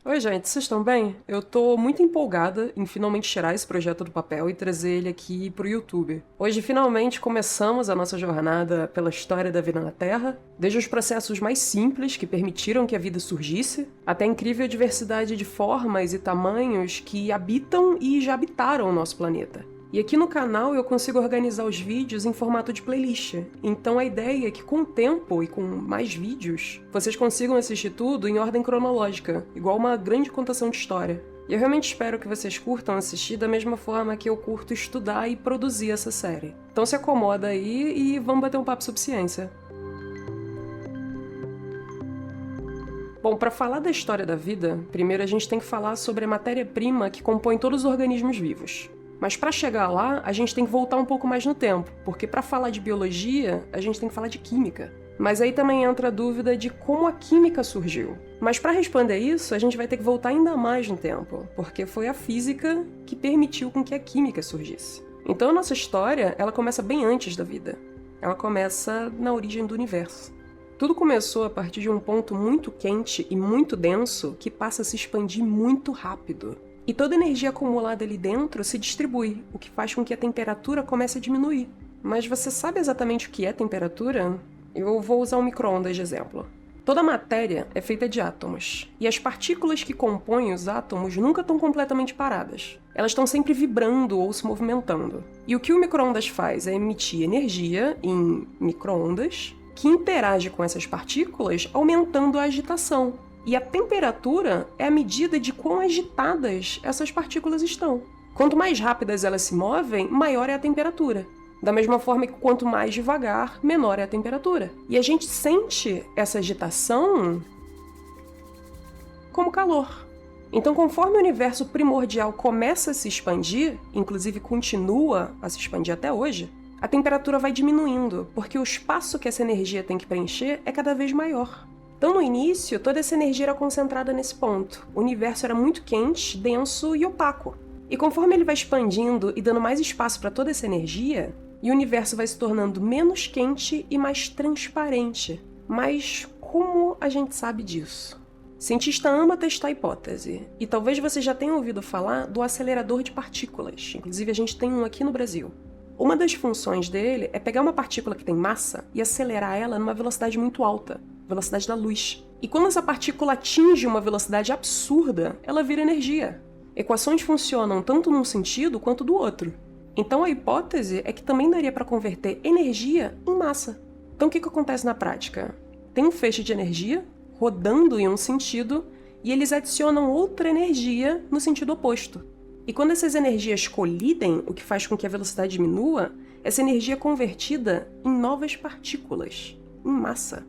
Oi, gente, vocês estão bem? Eu tô muito empolgada em finalmente tirar esse projeto do papel e trazer ele aqui pro YouTube. Hoje, finalmente, começamos a nossa jornada pela história da vida na Terra, desde os processos mais simples que permitiram que a vida surgisse, até a incrível diversidade de formas e tamanhos que habitam e já habitaram o nosso planeta. E aqui no canal eu consigo organizar os vídeos em formato de playlist. Então a ideia é que com o tempo e com mais vídeos, vocês consigam assistir tudo em ordem cronológica, igual uma grande contação de história. E eu realmente espero que vocês curtam assistir da mesma forma que eu curto estudar e produzir essa série. Então se acomoda aí e vamos bater um papo sobre ciência. Bom, para falar da história da vida, primeiro a gente tem que falar sobre a matéria-prima que compõe todos os organismos vivos. Mas para chegar lá, a gente tem que voltar um pouco mais no tempo, porque para falar de biologia, a gente tem que falar de química. Mas aí também entra a dúvida de como a química surgiu. Mas para responder isso, a gente vai ter que voltar ainda mais no tempo, porque foi a física que permitiu com que a química surgisse. Então a nossa história, ela começa bem antes da vida. Ela começa na origem do universo. Tudo começou a partir de um ponto muito quente e muito denso que passa a se expandir muito rápido. E toda a energia acumulada ali dentro se distribui, o que faz com que a temperatura comece a diminuir. Mas você sabe exatamente o que é temperatura? Eu vou usar um micro-ondas de exemplo. Toda matéria é feita de átomos, e as partículas que compõem os átomos nunca estão completamente paradas. Elas estão sempre vibrando ou se movimentando. E o que o micro-ondas faz é emitir energia em micro-ondas, que interage com essas partículas, aumentando a agitação. E a temperatura é a medida de quão agitadas essas partículas estão. Quanto mais rápidas elas se movem, maior é a temperatura. Da mesma forma que quanto mais devagar, menor é a temperatura. E a gente sente essa agitação como calor. Então, conforme o universo primordial começa a se expandir, inclusive continua a se expandir até hoje, a temperatura vai diminuindo, porque o espaço que essa energia tem que preencher é cada vez maior. Então, no início, toda essa energia era concentrada nesse ponto. O universo era muito quente, denso e opaco. E conforme ele vai expandindo e dando mais espaço para toda essa energia, e o universo vai se tornando menos quente e mais transparente. Mas como a gente sabe disso? Cientista ama testar a hipótese, e talvez você já tenha ouvido falar do acelerador de partículas. Inclusive, a gente tem um aqui no Brasil. Uma das funções dele é pegar uma partícula que tem massa e acelerar ela numa velocidade muito alta, velocidade da luz. E quando essa partícula atinge uma velocidade absurda, ela vira energia. Equações funcionam tanto num sentido quanto do outro. Então a hipótese é que também daria para converter energia em massa. Então o que acontece na prática? Tem um feixe de energia rodando em um sentido e eles adicionam outra energia no sentido oposto. E quando essas energias colidem, o que faz com que a velocidade diminua, essa energia é convertida em novas partículas, em massa.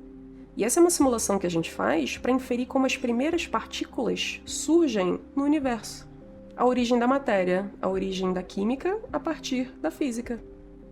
E essa é uma simulação que a gente faz para inferir como as primeiras partículas surgem no universo. A origem da matéria, a origem da química a partir da física.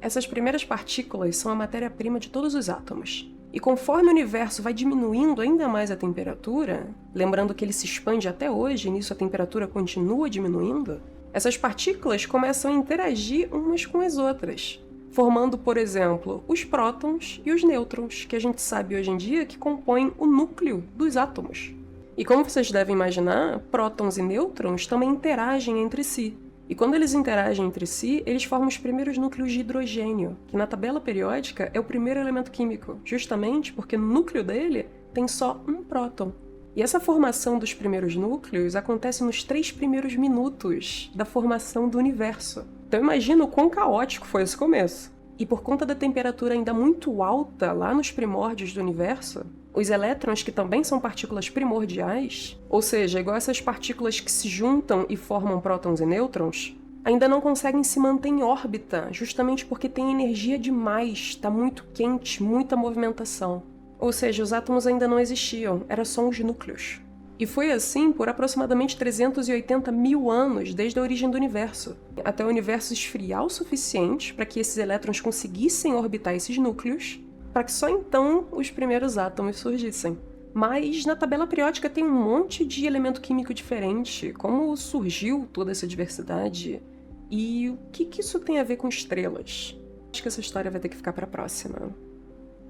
Essas primeiras partículas são a matéria-prima de todos os átomos. E conforme o universo vai diminuindo ainda mais a temperatura, lembrando que ele se expande até hoje e nisso a temperatura continua diminuindo, essas partículas começam a interagir umas com as outras, formando, por exemplo, os prótons e os nêutrons, que a gente sabe hoje em dia que compõem o núcleo dos átomos. E como vocês devem imaginar, prótons e nêutrons também interagem entre si. E quando eles interagem entre si, eles formam os primeiros núcleos de hidrogênio, que na tabela periódica é o primeiro elemento químico, justamente porque no núcleo dele tem só um próton. E essa formação dos primeiros núcleos acontece nos 3 primeiros minutos da formação do universo. Então imagina o quão caótico foi esse começo. E por conta da temperatura ainda muito alta lá nos primórdios do universo, os elétrons, que também são partículas primordiais, ou seja, igual essas partículas que se juntam e formam prótons e nêutrons, ainda não conseguem se manter em órbita, justamente porque tem energia demais, está muito quente, muita movimentação. Ou seja, os átomos ainda não existiam, eram só os núcleos. E foi assim por aproximadamente 380 mil anos desde a origem do universo, até o universo esfriar o suficiente para que esses elétrons conseguissem orbitar esses núcleos, para que só então os primeiros átomos surgissem. Mas na tabela periódica tem um monte de elemento químico diferente, como surgiu toda essa diversidade e o que isso tem a ver com estrelas? Acho que essa história vai ter que ficar para a próxima.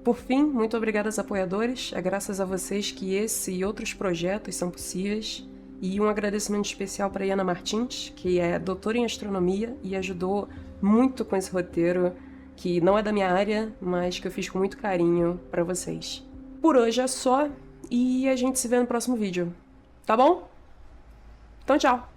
Por fim, muito obrigada aos apoiadores, é graças a vocês que esse e outros projetos são possíveis. E um agradecimento especial para Iana Martins, que é doutora em astronomia e ajudou muito com esse roteiro, que não é da minha área, mas que eu fiz com muito carinho para vocês. Por hoje é só, e a gente se vê no próximo vídeo, tá bom? Então tchau!